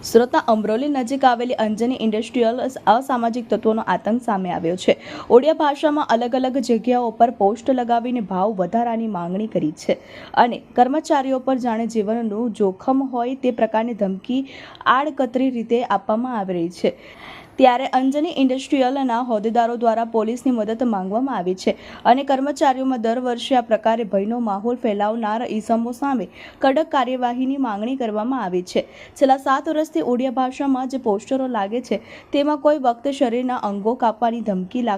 સુરતના અમરોલી નજીક આવેલી અંજની ઇન્ડસ્ટ્રીયલ અસામાજિક તત્વોનો આતંક સામે આવ્યો છે। ઓડિયા ભાષામાં અલગ અલગ જગ્યાઓ પર પોસ્ટ લગાવીને ભાવ વધારાની માંગણી કરી છે અને કર્મચારીઓ પર જાણે જીવનનું જોખમ હોય તે પ્રકારની ધમકી આડકતરી રીતે આપવામાં આવી રહી છે। ત્યારે અંજની ઇન્ડસ્ટ્રીયલના હોદ્દેદારો દ્વારા પોલીસની મદદ માંગવામાં આવી છે અને કર્મચારીઓમાં દર વર્ષે આ પ્રકારે ભયનો માહોલ ફેલાવનાર ઈસમો સામે કડક કાર્યવાહીની માંગણી કરવામાં આવી છે। છેલ્લા 7 વર્ષથી ઓડિયા ભાષામાં જે પોસ્ટરો લાગે છે તેમાં કોઈ વખતે શરીરના અંગો કાપવાની ધમકી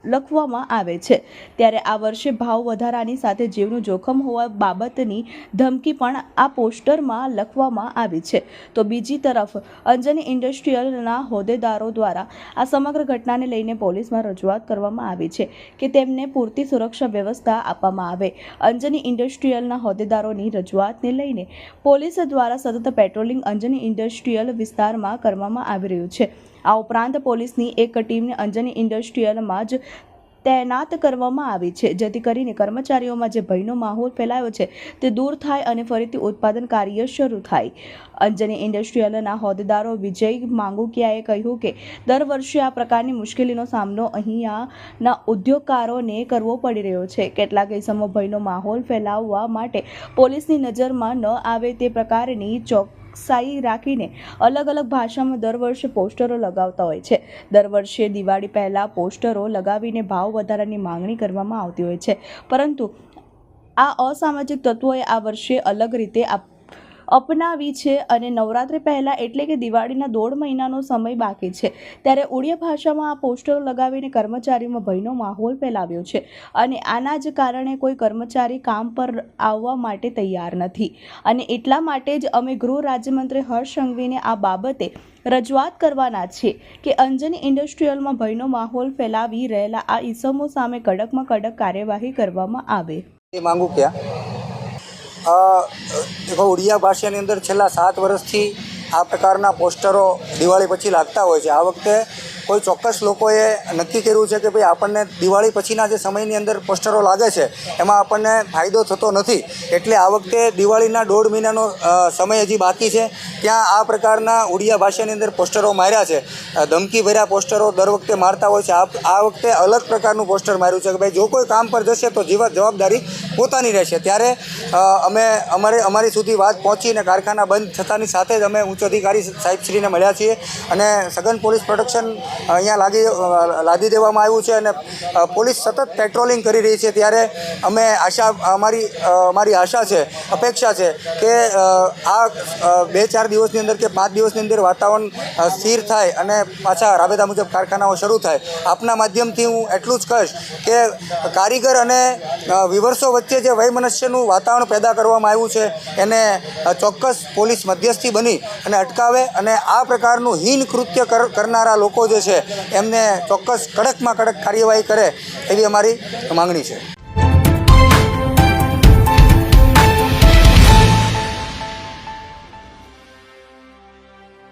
લખવામાં આવે છે, ત્યારે આ વર્ષે ભાવ વધારાની સાથે જીવનું જોખમ હોવા બાબતની ધમકી પણ આ પોસ્ટરમાં લખવામાં આવી છે। તો બીજી તરફ અંજની ઇન્ડસ્ટ્રીયલના હોદ્દેદારો દ્વારા આ સમગ્ર ઘટનાને લઈને પોલીસમાં રજૂઆત કરવામાં આવી છે કે તેમને પૂરતી સુરક્ષા વ્યવસ્થા આપવામાં આવે। અંજની ઇન્ડસ્ટ્રીયલના હોદ્દેદારોની રજૂઆતને લઈને પોલીસ દ્વારા સતત પેટ્રોલિંગ અંજની ઇન્ડસ્ટ્રીયલ વિસ્તારમાં કરવામાં આવી રહ્યું છે। આ ઉપરાંત પોલીસની એક ટીમને અંજની ઇન્ડસ્ટ્રીયલમાં જ તૈનાત કરવામાં આવી છે, જેથી કરીને કર્મચારીઓમાં જે ભયનો માહોલ ફેલાયો છે તે દૂર થાય અને ફરીથી ઉત્પાદન કાર્ય શરૂ થાય। અંજની ઇન્ડસ્ટ્રીયલના હોદ્દેદારો વિજય માંગુકિયાએ કહ્યું કે દર વર્ષે આ પ્રકારની મુશ્કેલીનો સામનો અહીંયાના ઉદ્યોગકારોને કરવો પડી રહ્યો છે। કેટલાક ઇસમો ભયનો માહોલ ફેલાવવા માટે પોલીસની નજરમાં ન આવે તે પ્રકારની ચોકસાઈ રાખીને અલગ અલગ ભાષામાં દર વર્ષે પોસ્ટરો લગાવતા હોય છે। દર વર્ષે દિવાળી પહેલા પોસ્ટરો લગાવીને ભાવ વધારાની માંગણી કરવામાં આવતી હોય છે, પરંતુ આ અસામાજિક તત્વોએ આ વર્ષે અલગ રીતે અપનાવી છે અને નવરાત્રિ પહેલાં એટલે કે દિવાળીના 1.5 મહિનાનો સમય બાકી છે, ત્યારે ઓડિયા ભાષામાં આ પોસ્ટરો લગાવીને કર્મચારીઓમાં ભયનો માહોલ ફેલાવ્યો છે અને આના જ કારણે કોઈ કર્મચારી કામ પર આવવા માટે તૈયાર નથી અને એટલા માટે જ અમે ગૃહ રાજ્યમંત્રી હર્ષ સંઘવીને આ બાબતે રજૂઆત કરવાના છે કે અંજની ઇન્ડસ્ટ્રીયલમાં ભયનો માહોલ ફેલાવી રહેલા આ ઈસમો સામે કડકમાં કડક કાર્યવાહી કરવામાં આવે। માંગુ क्या देखो उड़िया भाषाની અંદર છેલ્લા 7 વર્ષથી આ પ્રકારના પોસ્ટરો દિવાળી પછી લાગતા હોય છે। આ વખતે કોઈ ચોક્કસ લોકોએ નક્કી કર્યું છે કે ભાઈ આપણને દિવાળી પછીના જે સમયની અંદર પોસ્ટરો લાગે છે એમાં આપણને ફાયદો થતો નથી, એટલે આ વખતે દિવાળીના 1.5 મહિનાનો સમય હજી બાકી છે, ત્યાં આ પ્રકારના ઉડિયા ભાષાની અંદર પોસ્ટરો માર્યા છે। ધમકી ભર્યા પોસ્ટરો દર વખતે મારતા હોય છે। આ વખતે અલગ પ્રકારનું પોસ્ટર માર્યું છે કે ભાઈ જો કોઈ કામ પર જશે તો જવાબદારી પોતાની રહેશે। ત્યારે અમે અમારી સુધી વાત પહોંચીને કારખાના બંધ થતાની સાથે જ અમે ઉચ્ચ અધિકારી સાહેબશ્રીને મળ્યા છીએ અને સઘન પોલીસ પ્રોટેક્શન અહીંયા લાદી દેવામાં આવ્યું છે અને પોલીસ સતત પેટ્રોલિંગ કરી રહી છે। ત્યારે અમે અમારી આશા છે, અપેક્ષા છે કે આ 2-4 દિવસની અંદર કે 5 દિવસની અંદર વાતાવરણ સ્થિર થાય અને પાછા રાબેતા મુજબ કારખાનાઓ શરૂ થાય। આપના માધ્યમથી હું એટલું જ કહીશ કે કારીગર અને વિવર્સો વચ્ચે જે વૈમનસ્યનું વાતાવરણ પેદા કરવામાં આવ્યું છે એને ચોક્કસ પોલીસ મધ્યસ્થી બની અને અટકાવે અને આ પ્રકારનું હીન કૃત્ય કરનારા લોકો જે છે એમને ચોક્કસ કડકમાં કડક કાર્યવાહી કરે એવી અમારી માંગણી છે।